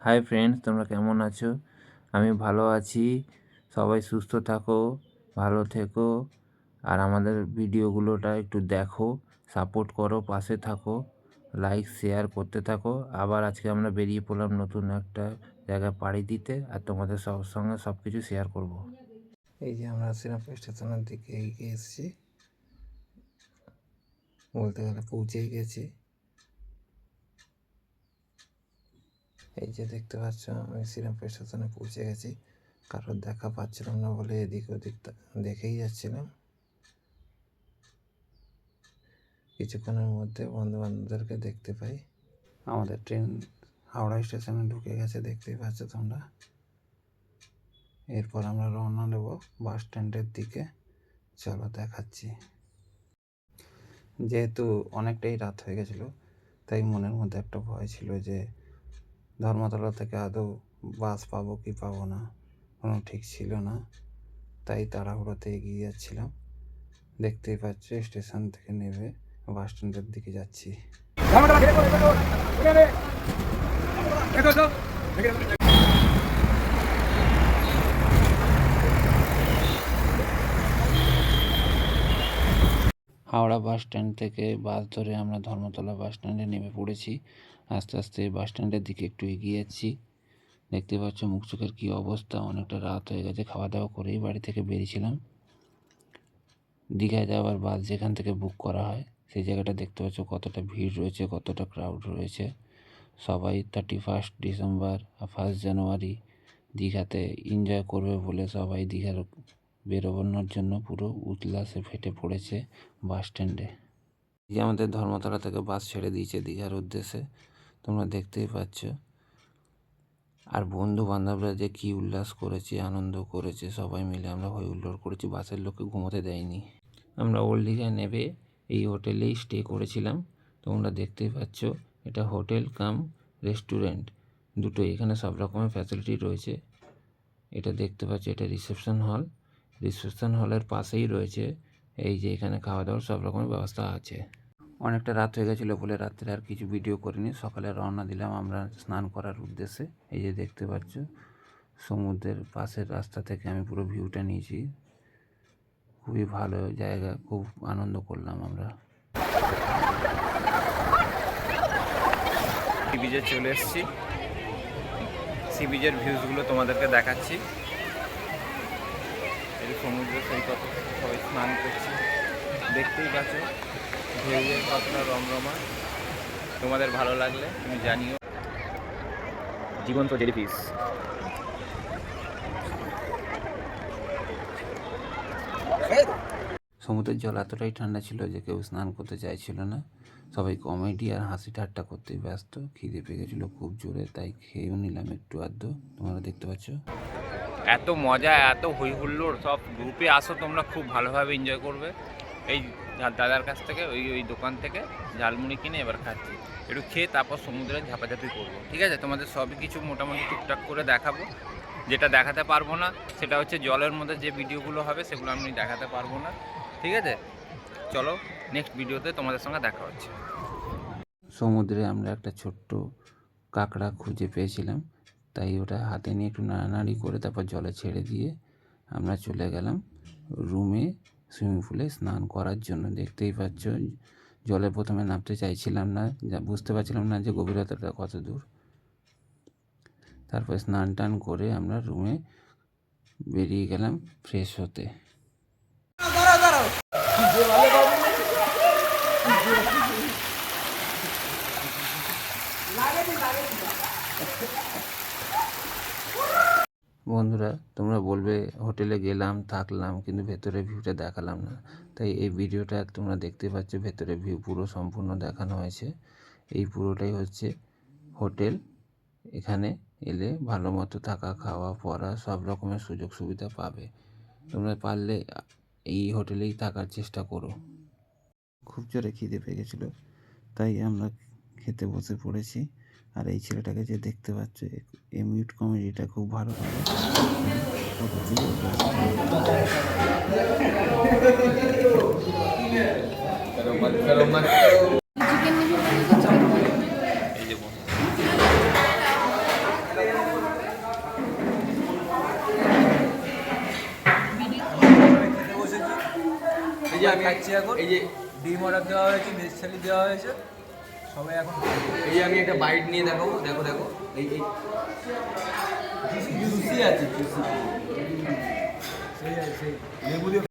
Hi friends, তোমরা কেমন আছো? আমি ভালো আছি। সবাই সুস্থ থাকো, ভালো থেকো, আর আমাদের ভিডিওগুলোটা একটু দেখো, সাপোর্ট করো, পাশে থাকো, লাইক শেয়ার করতে থাকো। আবার আজকে আমরা বেরিয়ে পড়লাম নতুন একটা জায়গায় পাড়ি দিতে, আর তোমাদের সঙ্গে সব কিছু শেয়ার করব। এই যে আমরা শ্রীরামপুর স্টেশনের দিকে এগিয়ে এসেছি, বলতে গেলে পৌঁছেই গেছি। এই যে দেখতে পাচ্ছ, আমি শ্রীরামপুর স্টেশনে পৌঁছে গেছি। কারোর দেখা পাচ্ছিলাম না বলে এদিক ওদিক দেখেই যাচ্ছিলাম। কিছুক্ষণের মধ্যে বন্ধু বান্ধবদেরকে দেখতে পাই। আমাদের ট্রেন হাওড়া স্টেশনে ঢুকে গেছে, দেখতেই পাচ্ছ তোমরা। এরপর আমরা রওনা দেব বাস স্ট্যান্ডের দিকে। চলো দেখাচ্ছি। যেহেতু অনেকটাই রাত হয়ে গেছিল, তাই মনের মধ্যে একটা ভয় ছিল যে ধর্মতলা থেকে আদৌ বাস পাবো কি পাবো না, কোনো ঠিক ছিল না। তাই তাড়াহুড়োতে এগিয়ে যাচ্ছিলাম। দেখতেই পাচ্ছ স্টেশন থেকে নেমে বাস স্ট্যান্ডের দিকে যাচ্ছি। হাওড়া বাস স্ট্যান্ড থেকে বাস ধরে আমরা ধর্মতলা বাস স্ট্যান্ডে নেমে পড়েছি। আস্তে আস্তে বাস স্ট্যান্ডের দিকে একটু এগিয়ে যাচ্ছি। দেখতে পাচ্ছ মুখ চোখের কী অবস্থা, অনেকটা রাত হয়ে গেছে। খাওয়া দাওয়া করেই বাড়ি থেকে বেরিয়েছিলাম। দীঘায় যাওয়ার বাস যেখান থেকে বুক করা হয় সেই জায়গাটা দেখতে পাচ্ছ কতটা ভিড় রয়েছে, কতটা ক্রাউড রয়েছে। সবাই 31 ডিসেম্বর আর 1 জানুয়ারি দীঘাতে এনজয় করবে বলে সবাই দীঘার বেরোনোর জন্য পুরো উল্লাসে ফেটে পড়েছে বাস স্ট্যান্ডে। এই আমাদের ধর্মতলা থেকে বাস ছেড়ে দিয়েছে দীঘার উদ্দেশ্যে, তোমরা দেখতেই পাচ্ছ। আর বন্ধু বান্ধবরা যে কী উল্লাস করেছে, আনন্দ করেছে, সবাই মিলে আমরা হই হুল্লোড় করেছি। বাসের লোককে ঘুমোতে দেয়নি। আমরা ওল্ড দীঘায় নেবে এই হোটেলেই স্টে করেছিলাম। তোমরা দেখতেই পাচ্ছ, এটা হোটেল কাম রেস্টুরেন্ট দুটোই। এখানে সব রকমের ফ্যাসিলিটি রয়েছে। এটা দেখতে পাচ্ছ, এটা রিসেপশন হল। রিসেপশন হলের পাশেই রয়েছে এই যে এখানে খাওয়া দাওয়ার সব রকমের ব্যবস্থা আছে। অনেকটা রাত হয়ে গেছিলো বলে রাত্রে আর কিছু ভিডিও করিনি। সকালে রওনা দিলাম আমরা স্নান করার উদ্দেশ্যে। এই যে দেখতে পাচ্ছ সমুদ্রের পাশের রাস্তা থেকে আমি পুরো ভিউটা নিয়েছি। খুবই ভালো জায়গা, খুব আনন্দ করলাম আমরা। সি বিচে চলে এসেছি। সি বিচের ভিউজগুলো তোমাদেরকে দেখাচ্ছি। এই সমুদ্র সৈকত সবাই স্নান করছে, দেখতেই পাচ্ছ ঢেউয়ের কতটা রমরমা। তোমাদের ভালো লাগলে তুমি জানিও। জীবন্ত জেলিফিশ। সমুদ্রের জল এতটাই ঠান্ডা ছিল যে কেউ স্নান করতে চাইছিল না। সবাই কমেডি আর হাসি ঠাট্টা করতেই ব্যস্ত। খিদে পেয়ে গেছিলো খুব জোরে, তাই খেয়েও নিলাম একটু আধটু। তোমরা দেখতে পাচ্ছ এত মজা, এত হই হুল্লোড়। সব গ্রুপে আসো তোমরা, খুব ভালোভাবে এনজয় করবে। এই দাদার কাছ থেকে ওই দোকান থেকে ঝালমুড়ি কিনে এবার খাচ্ছি। একটু খেয়ে তারপর সমুদ্রে ঝাপাঝাপি করবো। ঠিক আছে, তোমাদের সবই কিছু মোটামুটি টুকটাক করে দেখাবো। যেটা দেখাতে পারবো না সেটা হচ্ছে জলের মধ্যে যে ভিডিওগুলো হবে সেগুলো আমি দেখাতে পারবো না। ঠিক আছে, চলো নেক্সট ভিডিওতে তোমাদের সঙ্গে দেখা হচ্ছে। সমুদ্রে আমরা একটা ছোট্ট কাঁকড়া খুঁজে পেয়েছিলাম, তাই ওটা হাতে নিয়ে একটু নাড়ানাড়ি করে তারপর জলে ছেড়ে দিয়ে আমরা চলে গেলাম রুমে সুইমিং পুলে স্নান করার জন্য। দেখতেই পাচ্ছ জলে প্রথমে নামতে চাইছিলাম না, বুঝতে পারছিলাম না যে গভীরতাটা কত দূর। তারপর স্নান টান করে আমরা রুমে বেরিয়ে গেলাম ফ্রেশ হতে। বন্ধুরা, তোমরা বলবে হোটেলে গেলাম, থাকলাম, কিন্তু ভেতরের ভিউটা দেখালাম না। তাই এই ভিডিওটা তোমরা দেখতে পাচ্ছ, ভেতরের ভিউ পুরো সম্পূর্ণ দেখানো হয়েছে। এই পুরোটাই হচ্ছে হোটেল। এখানে এলে ভালো মতো থাকা, খাওয়া, পড়া সব রকমের সুযোগ সুবিধা পাবে। তোমরা পারলে এই হোটেলেই থাকার চেষ্টা করো। খুব জোরে খিদে পেয়ে গেছিলো, তাই আমরা খেতে বসে পড়েছি। আর এই ছেলেটাকে যে দেখতে পাচ্ছ, এই মিউট কমেডিটা খুব ভালো লাগে। এই যে আমি খাচ্ছি এখন, এই যে ডিম অর্ডার দেওয়া হয়েছে, ভেজ থালি দেওয়া হয়েছে, সবাই এখন এই যে আমি একটা বাইট নিয়ে দেখাবো, দেখো দেখো এই এই জুসি আছে জুসি সেই লেবু দিয়ে